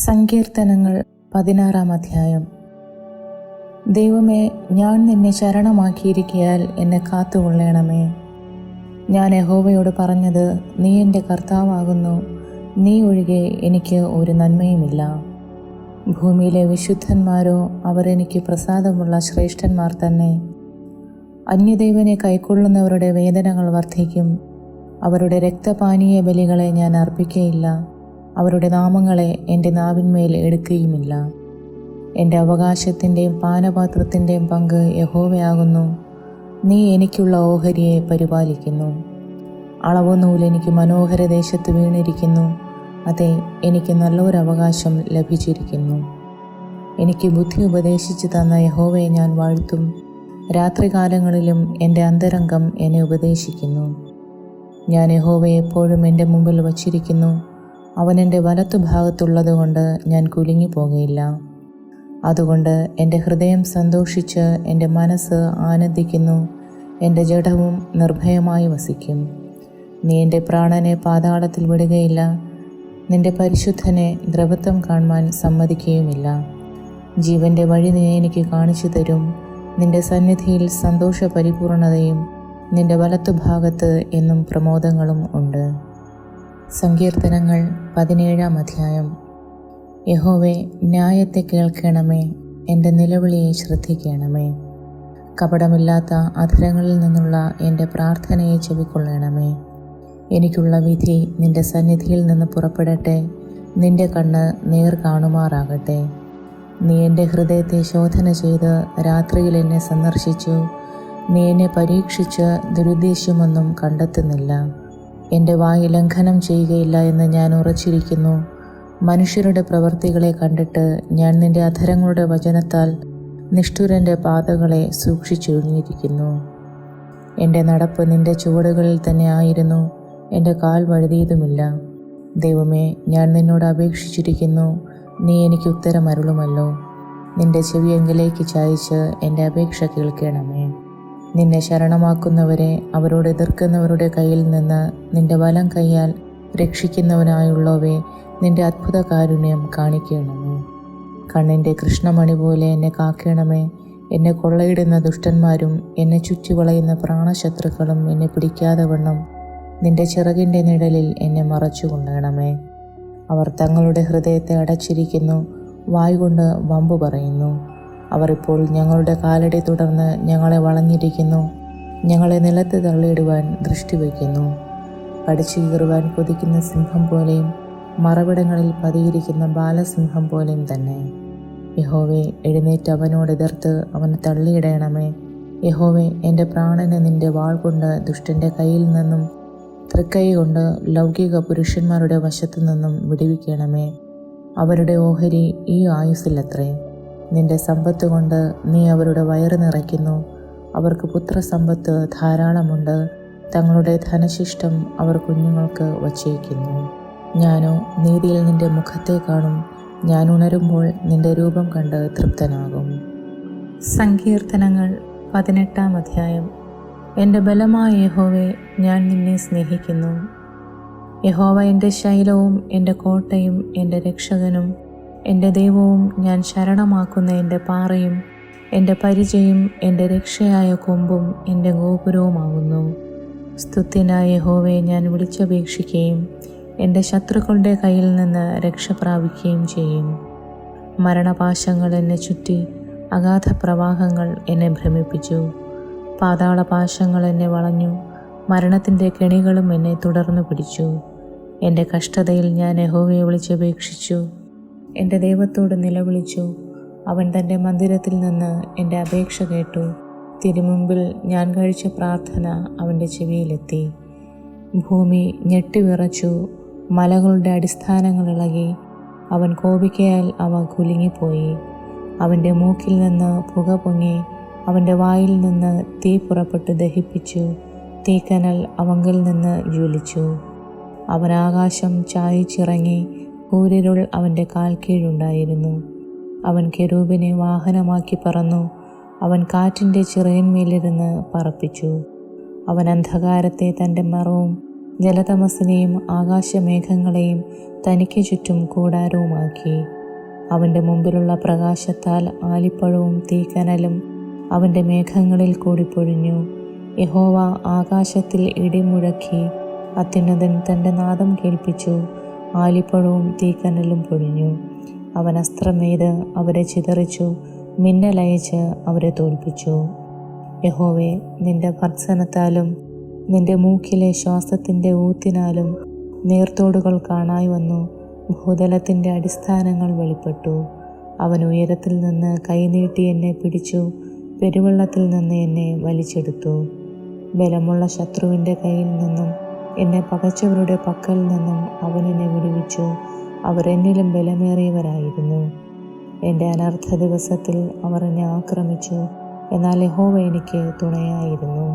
സങ്കീർത്തനങ്ങൾ 16 അധ്യായം. ദൈവമേ, ഞാൻ നിന്നെ ശരണമാക്കിയിരിക്കയാൽ എന്നെ കാത്തുകൊള്ളണമേ. ഞാൻ യഹോവയോട് പറഞ്ഞത്, നീ എൻ്റെ കർത്താവാകുന്നു, നീ ഒഴികെ എനിക്ക് ഒരു നന്മയുമില്ല. ഭൂമിയിലെ വിശുദ്ധന്മാരോ അവർ എനിക്ക് പ്രസാദമുള്ള ശ്രേഷ്ഠന്മാർ തന്നെ. അന്യദൈവനെ കൈക്കൊള്ളുന്നവരുടെ വേദനകൾ വർദ്ധിക്കും. അവരുടെ രക്തപാനീയ ബലികളെ ഞാൻ അർപ്പിക്കയില്ല, അവരുടെ നാമങ്ങളെ എൻ്റെ നാവിന്മേൽ എടുക്കുകയുമില്ല. എൻ്റെ അവകാശത്തിൻ്റെയും പാനപാത്രത്തിൻ്റെയും പങ്ക് യഹോവയാകുന്നു. നീ എനിക്കുള്ള ഓഹരിയെ പരിപാലിക്കുന്നു. അളവുനൂൽ എനിക്ക് മനോഹര ദേശത്ത് വീണിരിക്കുന്നു. അതെ, എനിക്ക് നല്ലൊരവകാശം ലഭിച്ചിരിക്കുന്നു. എനിക്ക് ബുദ്ധി ഉപദേശിച്ചു തന്ന യഹോവയെ ഞാൻ വാഴ്ത്തും. രാത്രികാലങ്ങളിലും എൻ്റെ അന്തരംഗം എന്നെ ഉപദേശിക്കുന്നു. ഞാൻ യഹോവയെ എപ്പോഴും എൻ്റെ മുമ്പിൽ വച്ചിരിക്കുന്നു. അവൻ എൻ്റെ വലത്തുഭാഗത്തുള്ളതുകൊണ്ട് ഞാൻ കുലുങ്ങിപ്പോകയില്ല. അതുകൊണ്ട് എൻ്റെ ഹൃദയം സന്തോഷിച്ച് എൻ്റെ മനസ്സ് ആനന്ദിക്കുന്നു. എൻ്റെ ജഡവും നിർഭയമായി വസിക്കും. നീ എൻ്റെ പ്രാണനെ പാതാളത്തിൽ വിടുകയില്ല, നിൻ്റെ പരിശുദ്ധനെ ദ്രവത്വം കാണുവാൻ സമ്മതിക്കുകയുമില്ല. ജീവൻ്റെ വഴി നീ എനിക്ക് കാണിച്ചു തരും. നിൻ്റെ സന്നിധിയിൽ സന്തോഷ പരിപൂർണതയും നിൻ്റെ വലത്തുഭാഗത്ത് എന്നും പ്രമോദങ്ങളും ഉണ്ട്. സങ്കീർത്തനങ്ങൾ 17 അധ്യായം. യഹോവേ, ന്യായത്തെ കേൾക്കണമേ, എൻ്റെ നിലവിളിയെ ശ്രദ്ധിക്കണമേ. കപടമില്ലാത്ത അധരങ്ങളിൽ നിന്നുള്ള എൻ്റെ പ്രാർത്ഥനയെ ചെവിക്കൊള്ളണമേ. എനിക്കുള്ള വിധി നിൻ്റെ സന്നിധിയിൽ നിന്ന് പുറപ്പെടട്ടെ, നിൻ്റെ കണ്ണ് നേർ കാണുമാറാകട്ടെ. നീ എൻ്റെ ഹൃദയത്തെ ശോധന ചെയ്ത് രാത്രിയിൽ എന്നെ സന്ദർശിച്ചു. നീ എന്നെ പരീക്ഷിച്ച് ദുരുദ്ദേശ്യമൊന്നും കണ്ടെത്തുന്നില്ല. എൻ്റെ വായ് ലംഘനം ചെയ്യുകയില്ല എന്ന് ഞാൻ ഉറച്ചിരിക്കുന്നു. മനുഷ്യരുടെ പ്രവൃത്തികളെ കണ്ടിട്ട് ഞാൻ നിൻ്റെ അധരങ്ങളുടെ വചനത്താൽ നിഷ്ഠുരൻ്റെ പാതകളെ സൂക്ഷിച്ചൊഴിഞ്ഞിരിക്കുന്നു. എൻ്റെ നടപ്പ് നിൻ്റെ ചുവടുകളിൽ തന്നെ ആയിരുന്നു, എൻ്റെ കാൽ വഴുതിയതുമില്ല. ദൈവമേ, ഞാൻ നിന്നോട് അപേക്ഷിച്ചിരിക്കുന്നു, നീ എനിക്ക് ഉത്തരം അരുളുമല്ലോ. നിൻ്റെ ചെവിയെങ്കിലേക്ക് ചായച്ച് എൻ്റെ അപേക്ഷ കേൾക്കണമേ. നിന്നെ ശരണമാക്കുന്നവരെ അവരോട് എതിർക്കുന്നവരുടെ കയ്യിൽ നിന്ന് നിൻ്റെ വലം കൈയാൽ രക്ഷിക്കുന്നവനായുള്ളവേ, നിൻ്റെ അത്ഭുത കാരുണ്യം കാണിക്കണമേ. കണ്ണിൻ്റെ കൃഷ്ണമണി പോലെ എന്നെ കാക്കണമേ. എന്നെ കൊള്ളയിടുന്ന ദുഷ്ടന്മാരും എന്നെ ചുറ്റിവളയുന്ന പ്രാണശത്രുക്കളും എന്നെ പിടിക്കാതെ വണ്ണം നിൻ്റെ ചിറകിൻ്റെ നിഴലിൽ എന്നെ മറച്ചു കൊള്ളണമേ. അവർ തങ്ങളുടെ ഹൃദയത്തെ അടച്ചിരിക്കുന്നു, വായ്കൊണ്ട് വമ്പു പറയുന്നു. അവർ ഇപ്പോൾ ഞങ്ങളുടെ കാലടി തുടർന്ന് ഞങ്ങളെ വളഞ്ഞിരിക്കുന്നു. ഞങ്ങളെ നിലത്ത് തള്ളിയിടുവാൻ ദൃഷ്ടി വയ്ക്കുന്നു. കടിച്ചു കീറുവാൻ കൊതിക്കുന്ന സിംഹം പോലെയും മറവിടങ്ങളിൽ പതിയിരിക്കുന്ന ബാലസിംഹം പോലെയും തന്നെ. യഹോവേ, എഴുന്നേറ്റ് അവനോട് എതിർത്ത് അവനെ തള്ളിയിടണമേ. യഹോവേ, എൻ്റെ പ്രാണനെ നിൻ്റെ വാൾ കൊണ്ട് ദുഷ്ടൻ്റെ കയ്യിൽ നിന്നും തൃക്കൈ കൊണ്ട് ലൗകിക പുരുഷന്മാരുടെ വശത്തു നിന്നും വിടുവിക്കണമേ. അവരുടെ ഓഹരി ഈ ആയുസ്സിലത്രേ. നിന്റെ സമ്പത്ത് കൊണ്ട് നീ അവരുടെ വയറ് നിറയ്ക്കുന്നു. അവർക്ക് പുത്രസമ്പത്ത് ധാരാളമുണ്ട്. തങ്ങളുടെ ധനശിഷ്ടം അവർ കുഞ്ഞുങ്ങൾക്ക് വച്ചേക്കുന്നു. ഞാനോ നീതിയിൽ നിന്റെ മുഖത്തെ കാണും. ഞാൻ ഉണരുമ്പോൾ നിന്റെ രൂപം കണ്ട് തൃപ്തനാകും. സങ്കീർത്തനങ്ങൾ 18 അധ്യായം. എൻ്റെ ബലമായ യഹോവേ, ഞാൻ നിന്നെ സ്നേഹിക്കുന്നു. യഹോവ എൻ്റെ ശൈലവും എൻ്റെ കോട്ടയും എൻ്റെ രക്ഷകനും എൻ്റെ ദൈവവും ഞാൻ ശരണമാക്കുന്ന എൻ്റെ പാറയും എൻ്റെ പരിചയും എൻ്റെ രക്ഷയായ കൊമ്പും എൻ്റെ ഗോപുരവുമാകുന്നു. സ്തുത്യനായ യഹോവയെ ഞാൻ വിളിച്ചപേക്ഷിക്കുകയും എൻ്റെ ശത്രുക്കളുടെ കയ്യിൽ നിന്ന് രക്ഷ പ്രാപിക്കുകയും ചെയ്യും. മരണപാശങ്ങൾ എന്നെ ചുറ്റി, അഗാധ പ്രവാഹങ്ങൾ എന്നെ ഭ്രമിപ്പിച്ചു. പാതാളപാശങ്ങൾ എന്നെ വളഞ്ഞു, മരണത്തിൻ്റെ കെണികളും എന്നെ തുടർന്നു പിടിച്ചു. എൻ്റെ കഷ്ടതയിൽ ഞാൻ യഹോവയെ വിളിച്ചപേക്ഷിച്ചു, എൻ്റെ ദൈവത്തോട് നിലവിളിച്ചു. അവൻ തൻ്റെ മന്ദിരത്തിൽ നിന്ന് എൻ്റെ അപേക്ഷ കേട്ടു. തിരുമുമ്പിൽ ഞാൻ കഴിച്ച പ്രാർത്ഥന അവൻ്റെ ചെവിയിലെത്തി. ഭൂമി ഞെട്ടിവിറച്ചു, മലകളുടെ അടിസ്ഥാനങ്ങൾ ഇളകി. അവൻ കോപിക്കയാൽ അവ കുലുങ്ങിപ്പോയി. അവൻ്റെ മൂക്കിൽ നിന്ന് പുക പൊങ്ങി, അവൻ്റെ വായിൽ നിന്ന് തീ പുറപ്പെട്ട് ദഹിപ്പിച്ചു. തീക്കനൽ അവങ്കിൽ നിന്ന് ജ്വലിച്ചു. അവൻ ആകാശം ചായച്ചിറങ്ങി, കൂരിരുൾ അവൻ്റെ കാൽ കീഴുണ്ടായിരുന്നു. അവൻ കെരൂബിനെ വാഹനമാക്കി പറന്നു. അവൻ കാറ്റിൻ്റെ ചിറയിന്മേലിരുന്ന് പറപ്പിച്ചു. അവൻ അന്ധകാരത്തെ തൻ്റെ മറവും ജലതമസ്സിനെയും ആകാശമേഘങ്ങളെയും തനിക്ക് ചുറ്റും കൂടാരവുമാക്കി. അവൻ്റെ മുമ്പിലുള്ള പ്രകാശത്താൽ ആലിപ്പഴവും തീക്കനലും അവൻ്റെ മേഘങ്ങളിൽ കൂടി പൊഴിഞ്ഞു. യഹോവ ആകാശത്തിൽ ഇടിമുഴക്കി, അത്യുന്നതൻ തൻ്റെ നാദം കേൾപ്പിച്ചു. ആലിപ്പഴവും തീക്കനലും പൊഴിഞ്ഞു. അവൻ അസ്ത്രം നെയ്ത് അവരെ ചിതറിച്ചു, മിന്നലയച്ച് അവരെ തോൽപ്പിച്ചു. യഹോവേ, നിന്റെ ഭർത്സനത്താലും നിന്റെ മൂക്കിലെ ശ്വാസത്തിൻ്റെ ഊത്തിനാലും നീർത്തോടുകൾ കാണായി വന്നു. ഭൂതലത്തിൻ്റെ അടിസ്ഥാനങ്ങൾ വെളിപ്പെട്ടു. അവൻ ഉയരത്തിൽ നിന്ന് കൈനീട്ടി എന്നെ പിടിച്ചു, പെരുവെള്ളത്തിൽ നിന്ന് എന്നെ വലിച്ചെടുത്തു. ബലമുള്ള ശത്രുവിൻ്റെ കയ്യിൽ നിന്നും എന്നെ പകച്ചവരുടെ പക്കൽ നിന്നും അവൻ എന്നെ വിടുവിച്ചു. അവർ എന്നിലും ബലമേറിയവരായിരുന്നു. എൻ്റെ അനർത്ഥ ദിവസത്തിൽ അവർ എന്നെ ആക്രമിച്ചു, എന്നാൽ യഹോവ എനിക്ക് തുണയായിരുന്നു.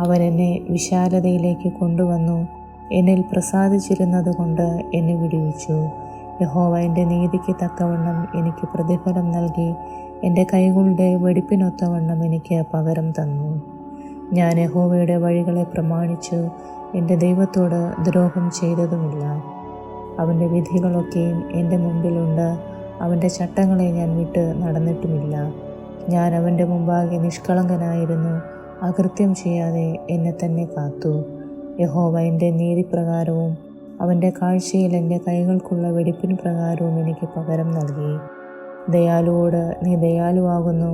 അവൻ എന്നെ വിശാലതയിലേക്ക് കൊണ്ടുവന്നു. എന്നിൽ പ്രസാദിച്ചിരുന്നത് കൊണ്ട് എന്നെ വിടുവിച്ചു. യഹോവ എൻ്റെ നീതിക്ക് തക്കവണ്ണം എനിക്ക് പ്രതിഫലം നൽകി. എൻ്റെ കൈകളുടെ വെടിപ്പിനൊത്തവണ്ണം എനിക്ക് പകരം തന്നു. ഞാൻ യഹോവയുടെ വഴികളെ പ്രമാണിച്ചു, എൻ്റെ ദൈവത്തോട് ദ്രോഹം ചെയ്തതുമില്ല. അവൻ്റെ വിധികളൊക്കെയും എൻ്റെ മുമ്പിലുണ്ട്. അവൻ്റെ ചട്ടങ്ങളെ ഞാൻ വിട്ട് നടന്നിട്ടുമില്ല. ഞാൻ അവൻ്റെ മുമ്പാകെ നിഷ്കളങ്കനായിരുന്നു. അകൃത്യം ചെയ്യാതെ എന്നെ തന്നെ കാത്തു. യഹോവ എൻ്റെ നീതിപ്രകാരവും അവൻ്റെ കാഴ്ചയിൽ എൻ്റെ കൈകൾക്കുള്ള വെടിപ്പിന് പ്രകാരവും എനിക്ക് പകരം നൽകി. ദയാലുവോട് നീ ദയാലുവാകുന്നു,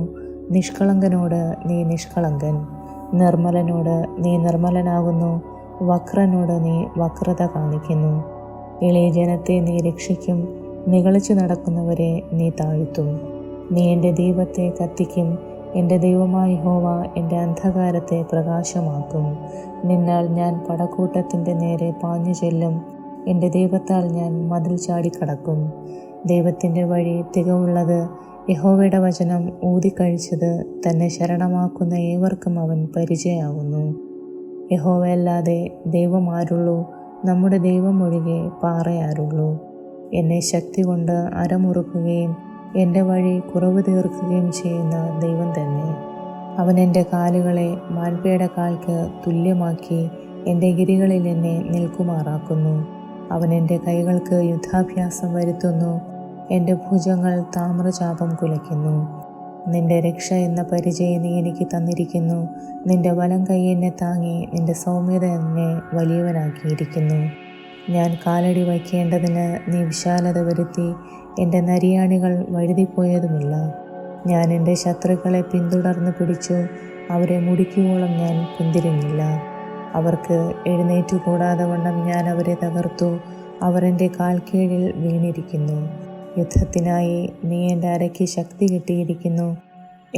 നിഷ്കളങ്കനോട് നീ നിഷ്കളങ്കൻ. നിർമ്മലനോട് നീ നിർമ്മലനാകുന്നു, വക്രനോട് നീ വക്രത കാണിക്കുന്നു. എളിയ ജനത്തെ നീ രക്ഷിക്കും, നിഗളിച്ചു നടക്കുന്നവരെ നീ താഴ്ത്തും. നീ എൻ്റെ ദീപത്തെ കത്തിക്കും, എൻ്റെ ദൈവമായ യഹോവ എൻ്റെ അന്ധകാരത്തെ പ്രകാശമാക്കും. നിന്നാൽ ഞാൻ പടക്കൂട്ടത്തിൻ്റെ നേരെ പാഞ്ഞു ചെല്ലും, എൻ്റെ ദൈവത്താൽ ഞാൻ മതിൽ ചാടിക്കടക്കും. ദൈവത്തിൻ്റെ വഴി തികവുള്ളത്, യഹോവയുടെ വചനം ഊതിക്കഴിച്ചത്. തന്നെ ശരണമാക്കുന്ന ഏവർക്കും അവൻ പരിചയമാകുന്നു. യഹോവയല്ലാതെ ദൈവം ആരുള്ളൂ? നമ്മുടെ ദൈവം ഒഴികെ പാറയാരുള്ളൂ? എന്നെ ശക്തി കൊണ്ട് അരമുറുക്കുകയും എൻ്റെ വഴി കുറവ് തീർക്കുകയും ചെയ്യുന്ന ദൈവം തന്നെ. അവൻ എൻ്റെ കാലുകളെ മാൻപേയുടെ കാൽക്ക് തുല്യമാക്കി എൻ്റെ ഗിരികളിൽ എന്നെ നിൽക്കുമാറാക്കുന്നു. അവൻ എൻ്റെ കൈകൾക്ക് യുദ്ധാഭ്യാസം വരുത്തുന്നു, എൻ്റെ ഭുജങ്ങൾ താമ്രചാപം കുലയ്ക്കുന്നു. നിന്റെ രക്ഷ എന്ന പരിചയം നീ എനിക്ക് തന്നിരിക്കുന്നു. നിന്റെ വലം കൈ എന്നെ താങ്ങി, നിന്റെ സൗമ്യത എന്നെ വലിയവനാക്കിയിരിക്കുന്നു. ഞാൻ കാലടി വയ്ക്കേണ്ടതിന് നീ വിശാലത വരുത്തി, എൻ്റെ നരിയാണികൾ വഴുതിപ്പോയതുമില്ല. ഞാൻ എൻ്റെ ശത്രുക്കളെ പിന്തുടർന്ന് പിടിച്ചു, അവരെ മുടിക്കുവോളം ഞാൻ പിന്തിരിഞ്ഞില്ല. അവർക്ക് എഴുന്നേറ്റുകൂടാതെ വണ്ണം ഞാൻ അവരെ തകർത്തു. അവർ എൻ്റെ കാൽക്കീഴിൽ വീണിരിക്കുന്നു. യുദ്ധത്തിനായി നീ എൻ്റെ അരയ്ക്ക് ശക്തി കിട്ടിയിരിക്കുന്നു.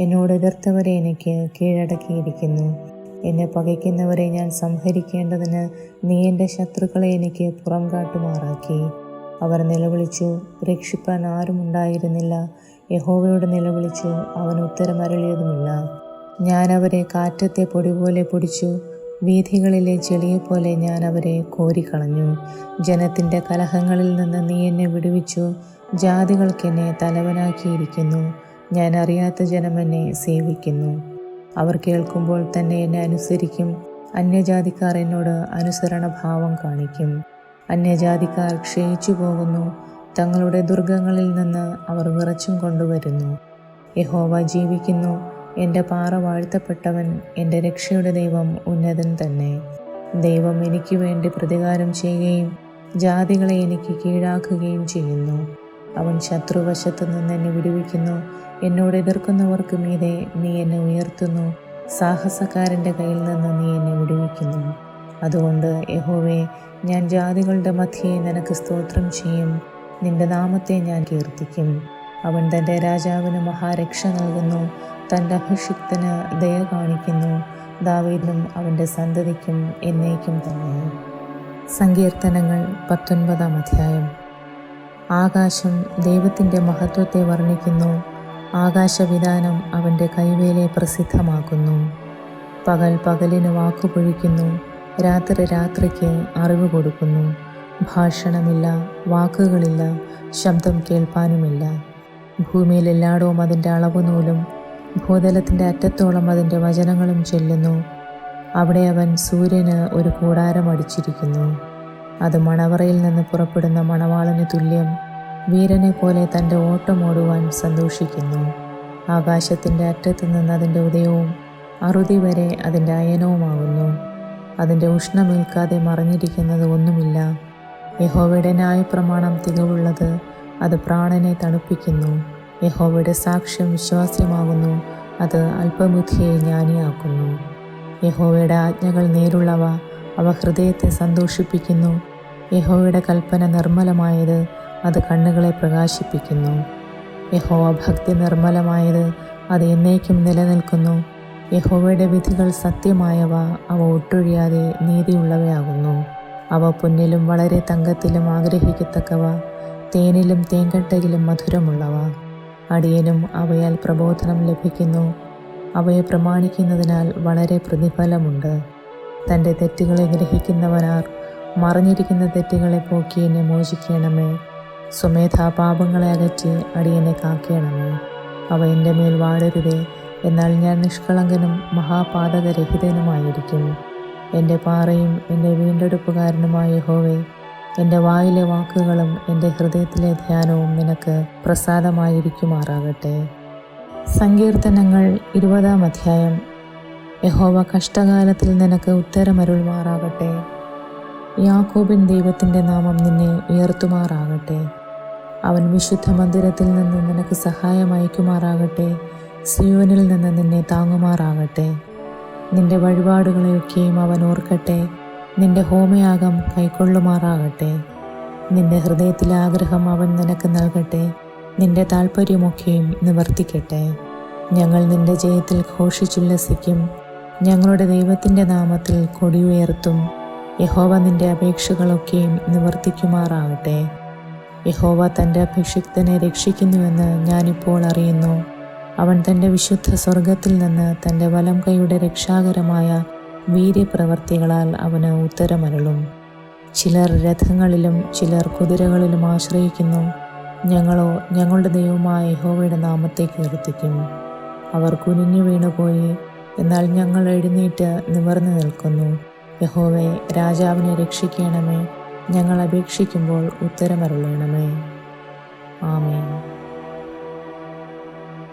എന്നോട് എതിർത്തവരെ എനിക്ക് കീഴടക്കിയിരിക്കുന്നു. എന്നെ പകയ്ക്കുന്നവരെ ഞാൻ സംഹരിക്കേണ്ടതിന് നീ എൻ്റെ ശത്രുക്കളെ എനിക്ക് പുറം കാട്ടുമാറാക്കി. അവർ നിലവിളിച്ചു, രക്ഷിപ്പാൻ ആരുമുണ്ടായിരുന്നില്ല. യഹോവയോട് നിലവിളിച്ചു, അവൻ ഉത്തരമരുളിയതുമില്ല. ഞാൻ അവരെ കാറ്റത്തെ പൊടി പോലെ പൊടിച്ചു, വീഥികളിലെ ചെളിയെപ്പോലെ ഞാൻ അവരെ കോരിക്കളഞ്ഞു. ജനത്തിൻ്റെ കലഹങ്ങളിൽ നിന്ന് നീ എന്നെ വിടുവിച്ചു. ജാതികൾക്ക് എന്നെ തലവനാക്കിയിരിക്കുന്നു. ഞാൻ അറിയാത്ത ജനം എന്നെ സേവിക്കുന്നു. അവർ കേൾക്കുമ്പോൾ തന്നെ എന്നെ അനുസരിക്കും. അന്യജാതിക്കാർ എന്നോട് അനുസരണഭാവം കാണിക്കും. അന്യജാതിക്കാർ ക്ഷയിച്ചു പോകുന്നു. തങ്ങളുടെ ദുർഗങ്ങളിൽ നിന്ന് അവർ വിറച്ചും കൊണ്ടുവരുന്നു. യഹോവ ജീവിക്കുന്നു. എൻ്റെ പാറ വാഴ്ത്തപ്പെട്ടവൻ, എൻ്റെ രക്ഷയുടെ ദൈവം ഉന്നതൻ തന്നെ. ദൈവം എനിക്ക് വേണ്ടി പ്രതികാരം ചെയ്യുകയും ജാതികളെ എനിക്ക് കീഴാക്കുകയും ചെയ്യുന്നു. അവൻ ശത്രുവശത്തു നിന്ന് എന്നെ വിടുവിക്കുന്നു. എന്നോട് എതിർക്കുന്നവർക്ക് മീതെ നീ എന്നെ ഉയർത്തുന്നു. സാഹസക്കാരൻ്റെ കയ്യിൽ നിന്ന് നീ എന്നെ വിടുവിക്കുന്നു. അതുകൊണ്ട് യഹോവേ, ഞാൻ ജാതികളുടെ മധ്യേ നിനക്ക് സ്തോത്രം ചെയ്യും. നിന്റെ നാമത്തെ ഞാൻ കീർത്തിക്കും. അവൻ തൻ്റെ രാജാവിന് മഹാരക്ഷ നൽകുന്നു. തൻ്റെ അഭിഷിക്തന് ദയ കാണിക്കുന്നു. ദാവീദിനും അവൻ്റെ സന്തതിക്കും എന്നേക്കും തന്നെ. സങ്കീർത്തനങ്ങൾ 19-ാം അധ്യായം. ആകാശം ദൈവത്തിൻ്റെ മഹത്വത്തെ വർണ്ണിക്കുന്നു. ആകാശവിധാനം അവൻ്റെ കൈവേലയെ പ്രസിദ്ധമാക്കുന്നു. പകൽ പകലിന് വാക്കുപൊഴിക്കുന്നു, രാത്രി രാത്രിക്ക് അറിവ് കൊടുക്കുന്നു. ഭാഷണമില്ല, വാക്കുകളില്ല, ശബ്ദം കേൾപ്പാനുമില്ല. ഭൂമിയിൽ എല്ലായിടവും അതിൻ്റെ അളവുനൂലും ഭൂതലത്തിൻ്റെ അറ്റത്തോളം അതിൻ്റെ വചനങ്ങളും ചെല്ലുന്നു. അവിടെ അവൻ സൂര്യന് ഒരു കൂടാരം അടിച്ചിരിക്കുന്നു. അത് മണവറയിൽ നിന്ന് പുറപ്പെടുന്ന മണവാളന് തുല്യം, വീരനെ പോലെ തൻ്റെ ഓട്ടമോടുവാൻ സന്തോഷിക്കുന്നു. ആകാശത്തിൻ്റെ അറ്റത്തു നിന്ന് അതിൻ്റെ ഉദയവും അറുതി വരെ അതിൻ്റെ അയനവുമാകുന്നു. അതിൻ്റെ ഉഷ്ണമേൽക്കാതെ മറഞ്ഞിരിക്കുന്നത് ഒന്നുമില്ല. യഹോവയുടെ ന്യായപ്രമാണം തികവുള്ളത്, അത് പ്രാണനെ തണുപ്പിക്കുന്നു. യഹോവയുടെ സാക്ഷ്യം വിശ്വാസ്യമാകുന്നു, അത് അല്പബുദ്ധിയെ ജ്ഞാനിയാക്കുന്നു. യഹോവയുടെ ആജ്ഞകൾ നേരുള്ളവ, അവ ഹൃദയത്തെ സന്തോഷിപ്പിക്കുന്നു. യഹോവയുടെ കൽപ്പന നിർമ്മലമായത്, അത് കണ്ണുകളെ പ്രകാശിപ്പിക്കുന്നു. യഹോവ ഭക്തി നിർമ്മലമായത്, അത് എന്നേക്കും നിലനിൽക്കുന്നു. യഹോവയുടെ വിധികൾ സത്യമായവ, അവ ഒട്ടൊഴിയാതെ നീതിയുള്ളവയാകുന്നു. അവ പൊന്നിലും വളരെ തങ്കത്തിലും ആഗ്രഹിക്കത്തക്കവ, തേനിലും തേൻകട്ടയിലും മധുരമുള്ളവ. അടിയനും അവയാൽ പ്രബോധനം ലഭിക്കുന്നു. അവയെ പ്രമാണിക്കുന്നതിനാൽ വളരെ പ്രതിഫലമുണ്ട്. തൻ്റെ തെറ്റുകളെ ഗ്രഹിക്കുന്നവനാർ? മറഞ്ഞിരിക്കുന്ന തെറ്റുകളെ പോക്കി എന്നെ മോചിക്കണമേ. സ്വമേധാ പാപങ്ങളെ അകറ്റി അടിയനെ കാക്കണമേ. അവ എൻ്റെ മേൽ വാടരുതേ, എന്നാൽ ഞാൻ നിഷ്കളങ്കനും മഹാപാതകരഹിതനുമായിരിക്കും. എൻ്റെ പാറയും എൻ്റെ വീണ്ടെടുപ്പുകാരനുമായ യഹോവേ, എൻ്റെ വായിലെ വാക്കുകളും എൻ്റെ ഹൃദയത്തിലെ ധ്യാനവും നിനക്ക് പ്രസാദമായിരിക്കുമാറാകട്ടെ. സങ്കീർത്തനങ്ങൾ 20-ാം അധ്യായം. യഹോവ കഷ്ടകാലത്തിൽ നിനക്ക് ഉത്തരമരുൾമാറാകട്ടെ. യാക്കോബിൻ ദൈവത്തിൻ്റെ നാമം നിന്നെ ഉയർത്തുമാറാകട്ടെ. അവൻ വിശുദ്ധ മന്ദിരത്തിൽ നിന്ന് നിനക്ക് സഹായം അയക്കുമാറാകട്ടെ. സിയോനിൽ നിന്ന് നിന്നെ താങ്ങുമാറാകട്ടെ. നിന്റെ വഴിപാടുകളെയൊക്കെയും അവൻ ഓർക്കട്ടെ. നിന്റെ ഹോമയാഗം കൈക്കൊള്ളുമാറാകട്ടെ. നിന്റെ ഹൃദയത്തിലെ ആഗ്രഹം അവൻ നിനക്ക് നൽകട്ടെ. നിന്റെ താൽപ്പര്യമൊക്കെയും നിവർത്തിക്കട്ടെ. ഞങ്ങൾ നിന്റെ ജയത്തിൽ ഘോഷിച്ചുല്ലസിക്കും. ഞങ്ങളുടെ ദൈവത്തിൻ്റെ നാമത്തിൽ കൊടിയുയർത്തും. യഹോവ നിന്റെ അപേക്ഷകളൊക്കെയും നിവർത്തിക്കുമാറാകട്ടെ. യഹോവ തൻ്റെ അഭിഷിക്തനെ രക്ഷിക്കുന്നുവെന്ന് ഞാനിപ്പോൾ അറിയുന്നു. അവൻ തൻ്റെ വിശുദ്ധ സ്വർഗത്തിൽ നിന്ന് തൻ്റെ വലം കൈയുടെ രക്ഷാകരമായ വീര്യപ്രവർത്തികളാൽ അവന് ഉത്തരമരുളും. ചിലർ രഥങ്ങളിലും ചിലർ കുതിരകളിലും ആശ്രയിക്കുന്നു. ഞങ്ങളോ ഞങ്ങളുടെ ദൈവമായ യഹോവയുടെ നാമത്തെ കീർത്തിക്കും. അവർ കുനിഞ്ഞു വീണുപോയി, എന്നാൽ ഞങ്ങൾ എഴുന്നേറ്റ് നിവർന്നു നിൽക്കുന്നു. യഹോവേ, രാജാവിനെ രക്ഷിക്കണമേ. ഞങ്ങൾ അപേക്ഷിക്കുമ്പോൾ ഉത്തരമരുളണമേ. ആമേൻ.